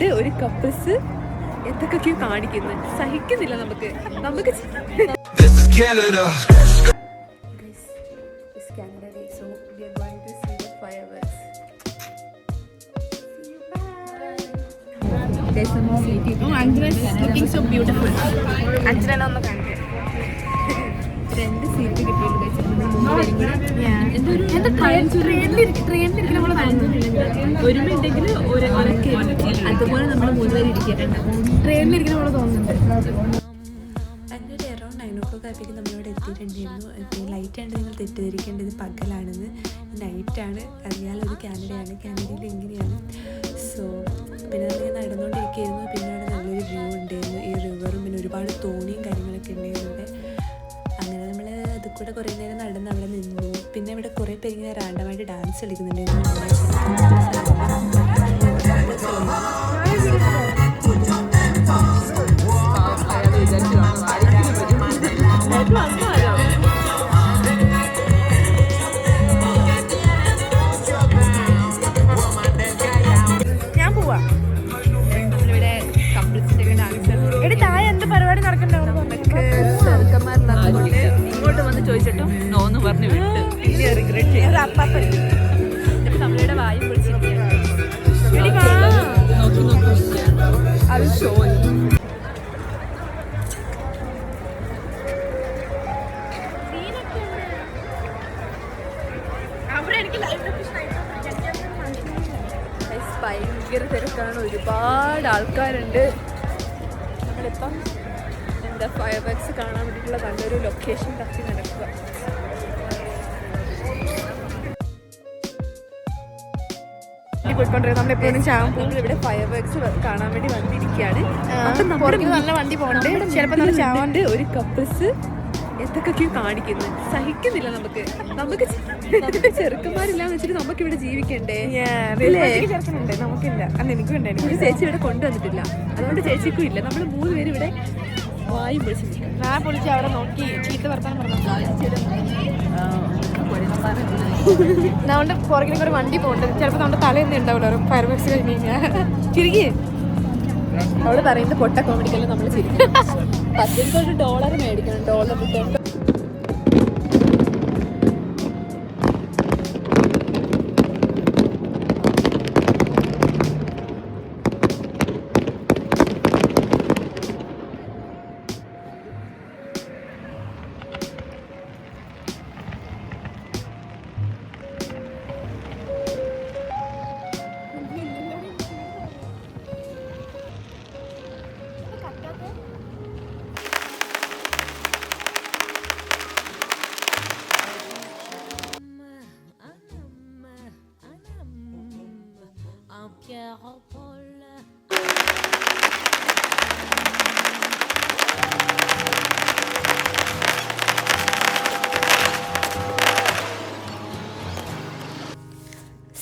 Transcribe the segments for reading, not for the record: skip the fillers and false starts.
നിന്നിട്ടുണ്ട് ഒരു കപ്പിൾസ് എന്തൊക്കെയോ കാണിക്കുന്നു. സഹിക്കുന്നില്ല നമുക്ക്. രണ്ട് സീറ്റ് കിട്ടിയിട്ടുണ്ട്. ഒരുമുണ്ടെങ്കിൽ അതുപോലെ നമ്മൾ 3 പേര് ഇരിക്കുന്നുണ്ട്. ട്രെയിനിലിരിക്കുന്ന പോലെ തോന്നുന്നുണ്ട്. അങ്ങനെ അറൗണ്ട് 9 o'clock ആയപ്പോഴേക്കും നമ്മളിവിടെ എത്തിയിട്ടുണ്ടായിരുന്നു. ഇപ്പോൾ ലൈറ്റായിട്ട് നിങ്ങൾ തെറ്റിദ്ധരിക്കേണ്ടത് പകലാണെന്ന്. നൈറ്റാണ്. അറിയാലൊരു കാനഡയാണ്. കാനഡയിൽ എങ്ങനെയാണ്. സോ പിന്നെ നമ്മൾ നടന്നുകൊണ്ടിരിക്കുകയായിരുന്നു. പിന്നെ അവിടെ നല്ലൊരു വ്യൂ ഉണ്ടായിരുന്നു. ഈ റിവറും പിന്നെ ഒരുപാട് തോണിയും കാര്യങ്ങളൊക്കെ ഉണ്ടായിരുന്നു ഇവിടെ. അങ്ങനെ നമ്മൾ അത് കൂടെ കുറേ നേരം നടന്ന് അവിടെ നിന്നു. പിന്നെ ഇവിടെ കുറേ പേര് ഇങ്ങനെ റാൻഡമായിട്ട് ഡാൻസ് കളിക്കുന്നുണ്ടായിരുന്നു. ഞാൻ പോവാ. നമ്മളിവിടെ കപ്പിൾസിന്റെ ഡാൻസ്. എടി താഴെ എന്ത് പരിപാടി നടക്കണ്ടാവും? ഇങ്ങോട്ട് വന്ന് ചോദിച്ചിട്ടും നോന്ന് പറഞ്ഞു വിട്ട്. റിഗ്രറ്റ് ചെയ്യും. നമ്മളിവിടെ വായും പിടിച്ചിരിക്കുകയാണ്. അത് ഷോ ഭയങ്കര തിരക്കാണ്. ഒരുപാട് ആൾക്കാരുണ്ട്. നമ്മളിപ്പം എന്താ ഫയർ വർക്സ് കാണാൻ വേണ്ടിയിട്ടുള്ള നല്ലൊരു ലൊക്കേഷൻ തപ്പി നടക്കുക. നമ്മളെപ്പോഴും ചാമ്പൂർ ഇവിടെ ഫയർ വർക്സ് കാണാൻ വേണ്ടി വന്നിരിക്കുകയാണ്. നല്ല വണ്ടി പോകണ്ട്. ചിലപ്പോൾ ചാവാണ്ട് ഒരു കപ്പിൾസ് എന്തൊക്കെയോ കാണിക്കുന്നു. സഹിക്കുന്നില്ല നമുക്ക്. ചെറുക്കന്മാരില്ലാന്ന് വെച്ചിട്ട് നമുക്ക് ഇവിടെ ജീവിക്കണ്ടേ? ചെറുക്കനുണ്ട്, നമുക്കില്ല. എനിക്ക് വേണ്ടേ. ചേച്ചി ഇവിടെ കൊണ്ടുവന്നിട്ടില്ല, അതുകൊണ്ട് ചേച്ചിക്കും ഇല്ല. നമ്മൾ 3 പേര് ഇവിടെ വായും പൊളിച്ചിരിക്കും. ഞാൻ പൊളിച്ച് അവിടെ നോക്കി ചീത്ത വർത്താനം പറഞ്ഞു. നമ്മുടെ പുറകിലേക്ക് ഒരു വണ്ടി പോകുന്നുണ്ട്. ചിലപ്പോൾ നമ്മുടെ തലേന്ന് ഉണ്ടാവില്ല ഫയർ വർക്സ് കഴിഞ്ഞ് കഴിഞ്ഞാൽ. ചിരിക്കേ അവള് പറയുന്നത് പൊട്ട കോമഡിക്കല്ല നമ്മൾ ചിരിക്കും. $10 മേടിക്കണം. $10 കിട്ടും.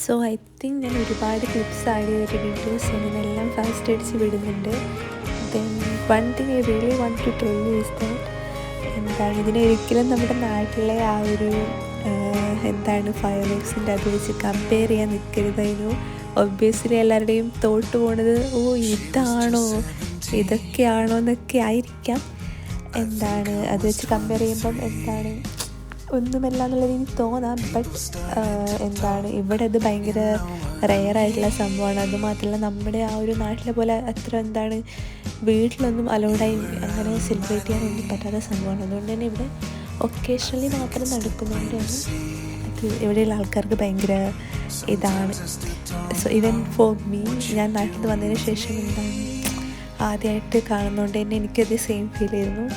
സോ ഐ തിങ്ക് ഞാൻ ഒരുപാട് ക്ലിപ്സ് ആഡ് ചെയ്തിട്ട് വീഡിയോസ് ഞാനെല്ലാം ഫാസ്റ്റ് അടിച്ച് വിടുന്നുണ്ട്. Then one thing I really want to tell you is that എന്താണ് ഇതിനൊരിക്കലും നമ്മുടെ നാട്ടിലെ ആ ഒരു എന്താണ് ഫയർ വർക്സിൻ്റെ അത് വെച്ച് കമ്പയർ ചെയ്യാൻ നിൽക്കരുതായിരുന്നു. ഒബ്വിയസ്ലി എല്ലാവരുടെയും തോട്ട് പോണത് ഓ ഇതാണോ ഇതൊക്കെയാണോ എന്നൊക്കെ ആയിരിക്കാം. എന്താണ് അത് വെച്ച് കമ്പയർ ചെയ്യുമ്പം എന്താണ് ഒന്നുമല്ല എന്നുള്ള രീതിയിൽ തോന്നാം. ബട്ട് എന്താണ് ഇവിടെ അത് ഭയങ്കര റെയറായിട്ടുള്ള സംഭവമാണ്. അതുമാത്രമല്ല നമ്മുടെ ആ ഒരു നാട്ടിലെ പോലെ അത്ര എന്താണ് വീട്ടിലൊന്നും അലൗഡായി അങ്ങനെ സെലിബ്രേറ്റ് ചെയ്യാനൊന്നും പറ്റാത്ത സംഭവമാണ്. അതുകൊണ്ട് തന്നെ ഇവിടെ ഒക്കേഷണലി മാത്രം നടക്കുന്നതുകൊണ്ട് തന്നെ അത് ഇവിടെയുള്ള ആൾക്കാർക്ക് ഭയങ്കര ഇതാണ്. സോ ഈവൻ ഫോർ മീ ഞാൻ നാട്ടിൽ നിന്ന് വന്നതിന് ശേഷം എന്താണ് ആദ്യമായിട്ട് കാണുന്നതുകൊണ്ട് തന്നെ എനിക്കത് സെയിം ഫീൽ ആയിരുന്നു.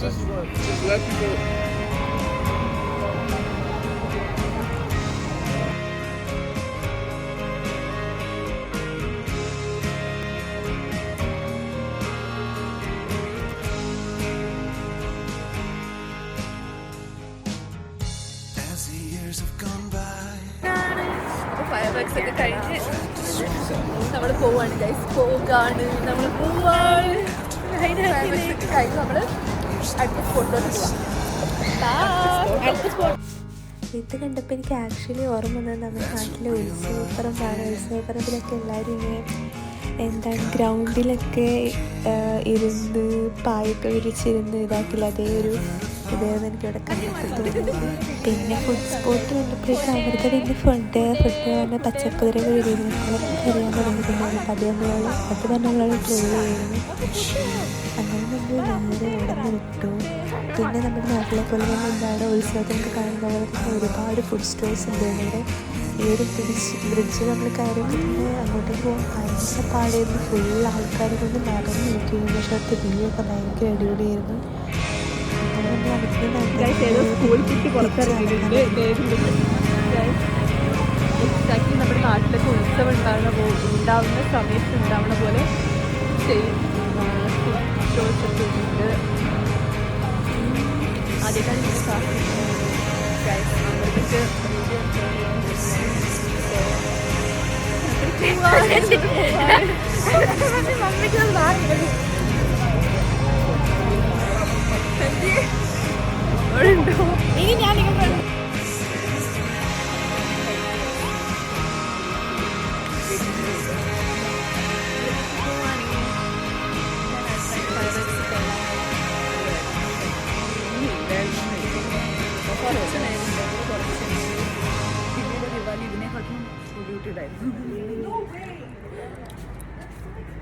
Just let people. Fire works ഒക്കെ കഴിഞ്ഞ് നമ്മൾ പോവാണ് ഗൈസ്, പോകാണ് നമ്മൾ പോവാണ്. കഴിഞ്ഞ് നമ്മൾ അടുത്ത സ്പോട്ടിലോട്ട് പോവാം. ഇത് കണ്ടപ്പോൾ എനിക്ക് ആക്ച്വലി ഓർമ്മ വന്നത് നമ്മുടെ നാട്ടിലെ ഉത്സവപ്പറമ്പാണ്. ഉത്സവപ്പറമ്പിലൊക്കെ എല്ലാവരും ഇങ്ങനെ എന്താണ് ഗ്രൗണ്ടിലൊക്കെ ഇരുന്ന് പായൊക്കെ വിരിച്ചിരുന്ന് ഇതാക്കില്ല, അതേ ഒരു ഇതായിരുന്നു എനിക്കിവിടെ കണ്ടപ്പോൾ തോന്നുന്നത്. പിന്നെ ഫുഡ് സ്പോട്ട് കണ്ടപ്പോഴേക്കും അവരുടെ വലിയ ഫുഡ് പറഞ്ഞാൽ പച്ചക്കറികൾ വരുന്നു, നമ്മളൊക്കെ അറിയാൻ തുടങ്ങിയിട്ടുണ്ടായിരുന്നു. അപ്പോൾ അത് പറഞ്ഞുള്ള ട്രോൾ ചെയ്യുന്നു. അങ്ങനെ നമ്മൾ നേരെ അവിടെ നിന്ന് വിട്ടു. പിന്നെ നമ്മുടെ നാട്ടിലെ പോലെ തന്നെ എന്താണ് ഉത്സവത്തിനൊക്കെ കാണുന്ന പോലെ തന്നെ ഒരുപാട് ഫുഡ് സ്റ്റോൾസ് ഉണ്ട് ഇവിടെ. ഈ ഒരു ബ്രിഡ്ജ് നമ്മൾ കയറുമ്പോൾ തന്നെ അങ്ങോട്ടേക്ക് പോകാൻ ഭയങ്കര പാടായിരുന്നു. ഫുൾ ആൾക്കാരെ കൊണ്ട് നിറഞ്ഞിരിക്കുകയും പക്ഷേ അവിടുത്തെ വ്യൂ ഒക്കെ ഭയങ്കര അടിപൊളിയായിരുന്നു. എക്സാക്ട്ലി നമ്മുടെ നാട്ടിലൊക്കെ ഉത്സവം ഉണ്ടാവുന്ന സമയത്ത് ഉണ്ടാവുന്ന പോലെ സെയിം സ്റ്റോഴ്സ് ഒക്കെ ഉണ്ട്. ആദ്യമായിട്ടാണ് ഇങ്ങനെ ഇനി ഞാൻ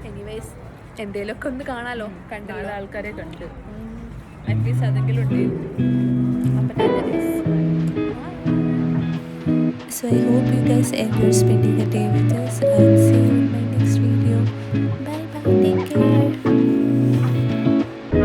എനിവേസ് എന്തേലൊക്കെ ഒന്ന് കാണാലോ, കണ്ടുള്ള ആൾക്കാരെ കണ്ട് അറ്റ്ലീസ്റ്റ് അതെങ്കിലും ഉണ്ട്. So I hope you guys enjoy spending the day with us and see you in my next video. Bye bye, take care.